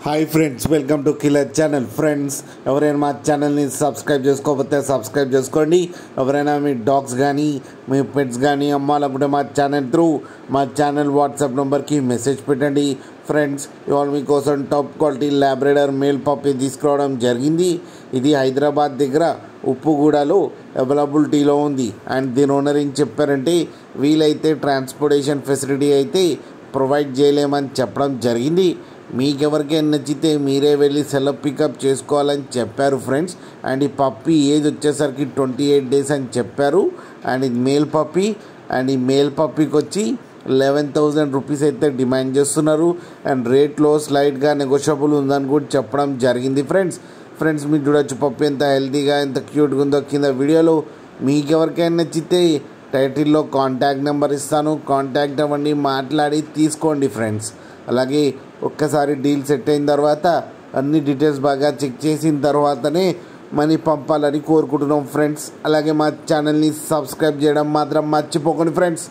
Hi friends, welcome to killer channel. Friends, ఎవరైనా మా ఛానల్ని సబ్స్క్రైబ్ చేసుకోకపోతే సబ్స్క్రైబ్ చేసుకోండి. ఎవరైనా మీ డాగ్స్ కానీ మీ పెట్స్ కానీ అమ్మాలనుకుంటే మా ఛానల్ వాట్సాప్ నెంబర్కి మెసేజ్ పెట్టండి. ఫ్రెండ్స్, ఇవాళ మీకోసం top quality Labrador male puppy తీసుకురావడం జరిగింది. ఇది హైదరాబాద్ దగ్గర ఉప్పుగూడలో అవైలబిలిటీలో ఉంది. అండ్ దీని ఓనర్ ఏం చెప్పారంటే, వీలైతే ట్రాన్స్పోర్టేషన్ ఫెసిలిటీ అయితే ప్రొవైడ్ చేయలేమని చెప్పడం జరిగింది. మీకెవరికైనా నచ్చితే మీరే వెళ్ళి సెలవు పికప్ చేసుకోవాలని చెప్పారు ఫ్రెండ్స్. అండ్ ఈ పప్పీ ఏజ్ వచ్చేసరికి 28 days అని చెప్పారు. అండ్ ఇది మేల్ పప్పీ. అండ్ ఈ మేల్ పప్పీకి వచ్చి 11,000 రూపీస్ అయితే డిమాండ్ చేస్తున్నారు. అండ్ రేట్లో స్లైడ్గా నెగోషియబుల్ ఉందని కూడా చెప్పడం జరిగింది ఫ్రెండ్స్ మీరు చూడొచ్చు పప్పీ ఎంత హెల్తీగా ఎంత క్యూట్గా ఉందో కింద వీడియోలో. మీకెవరికైనా నచ్చితే టైటిల్లో కాంటాక్ట్ నెంబర్ ఇస్తాను, కాంటాక్ట్ అవ్వండి, మాట్లాడి తీసుకోండి ఫ్రెండ్స్. అలాగే ఒక్కసారి డీల్ సెట్ అయిన తర్వాత అన్ని డీటెయిల్స్ బాగా చెక్ చేసిన తర్వాతనే మనీ పంపాలని కోరుకుంటున్నాం ఫ్రెండ్స్. అలాగే మా ఛానల్ని సబ్స్క్రైబ్ చేయడం మాత్రం మర్చిపోకండి ఫ్రెండ్స్.